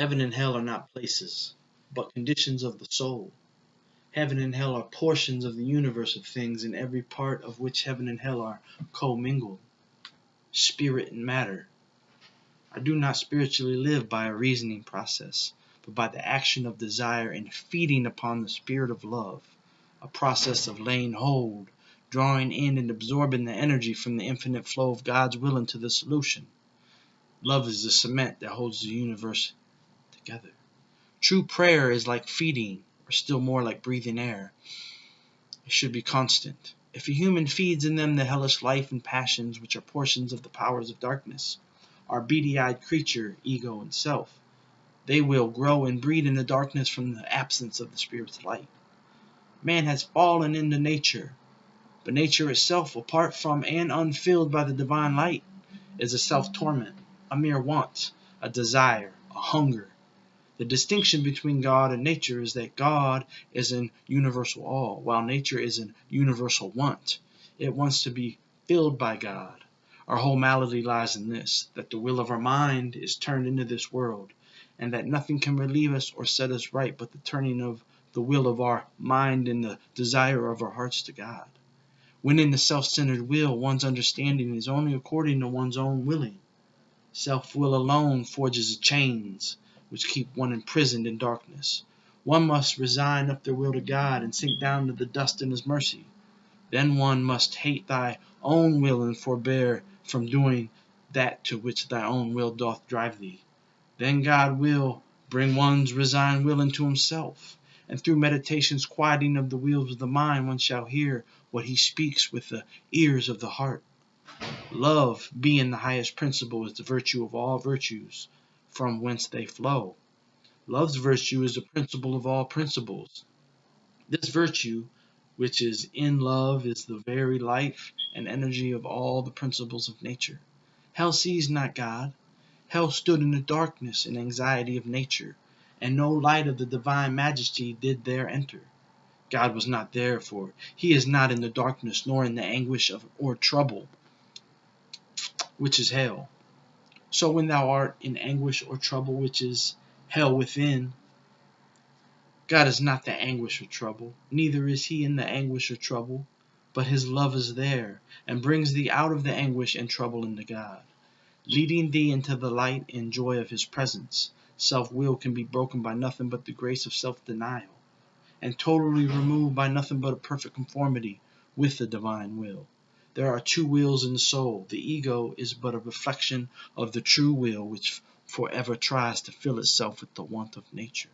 Heaven and hell are not places, but conditions of the soul. Heaven and hell are portions of the universe of things, in every part of which heaven and hell are commingled, spirit and matter. I do not spiritually live by a reasoning process, but by the action of desire and feeding upon the spirit of love, a process of laying hold, drawing in and absorbing the energy from the infinite flow of God's will into the solution. Love is the cement that holds the universe together. True prayer is like feeding, or still more like breathing air. It should be constant. If a human feeds in them the hellish life and passions which are portions of the powers of darkness, our beady-eyed creature, ego and self, they will grow and breed in the darkness from the absence of the Spirit's light. Man has fallen into nature, but nature itself, apart from and unfilled by the divine light, is a self-torment, a mere want, a desire, a hunger. The distinction between God and nature is that God is an universal all, while nature is an universal want. It wants to be filled by God. Our whole malady lies in this, that the will of our mind is turned into this world, and that nothing can relieve us or set us right but the turning of the will of our mind and the desire of our hearts to God. When in the self-centered will, one's understanding is only according to one's own willing. Self-will alone forges the chains which keep one imprisoned in darkness. One must resign up their will to God and sink down to the dust in His mercy. Then one must hate thy own will and forbear from doing that to which thy own will doth drive thee. Then God will bring one's resigned will into Himself, and through meditation's quieting of the wheels of the mind, one shall hear what He speaks with the ears of the heart. Love, being the highest principle, is the virtue of all virtues, from whence they flow. Love's virtue is the principle of all principles. This virtue, which is in love, is the very life and energy of all the principles of nature. Hell sees not God. Hell stood in the darkness and anxiety of nature, and no light of the divine majesty did there enter. God was not there, for He is not in the darkness, nor in the anguish or trouble, which is hell. So when thou art in anguish or trouble, which is hell within, God is not the anguish or trouble, neither is He in the anguish or trouble, but His love is there, and brings thee out of the anguish and trouble into God, leading thee into the light and joy of His presence. Self-will can be broken by nothing but the grace of self-denial, and totally removed by nothing but a perfect conformity with the divine will. There are two wills in the soul. The ego is but a reflection of the true will, which forever tries to fill itself with the want of nature.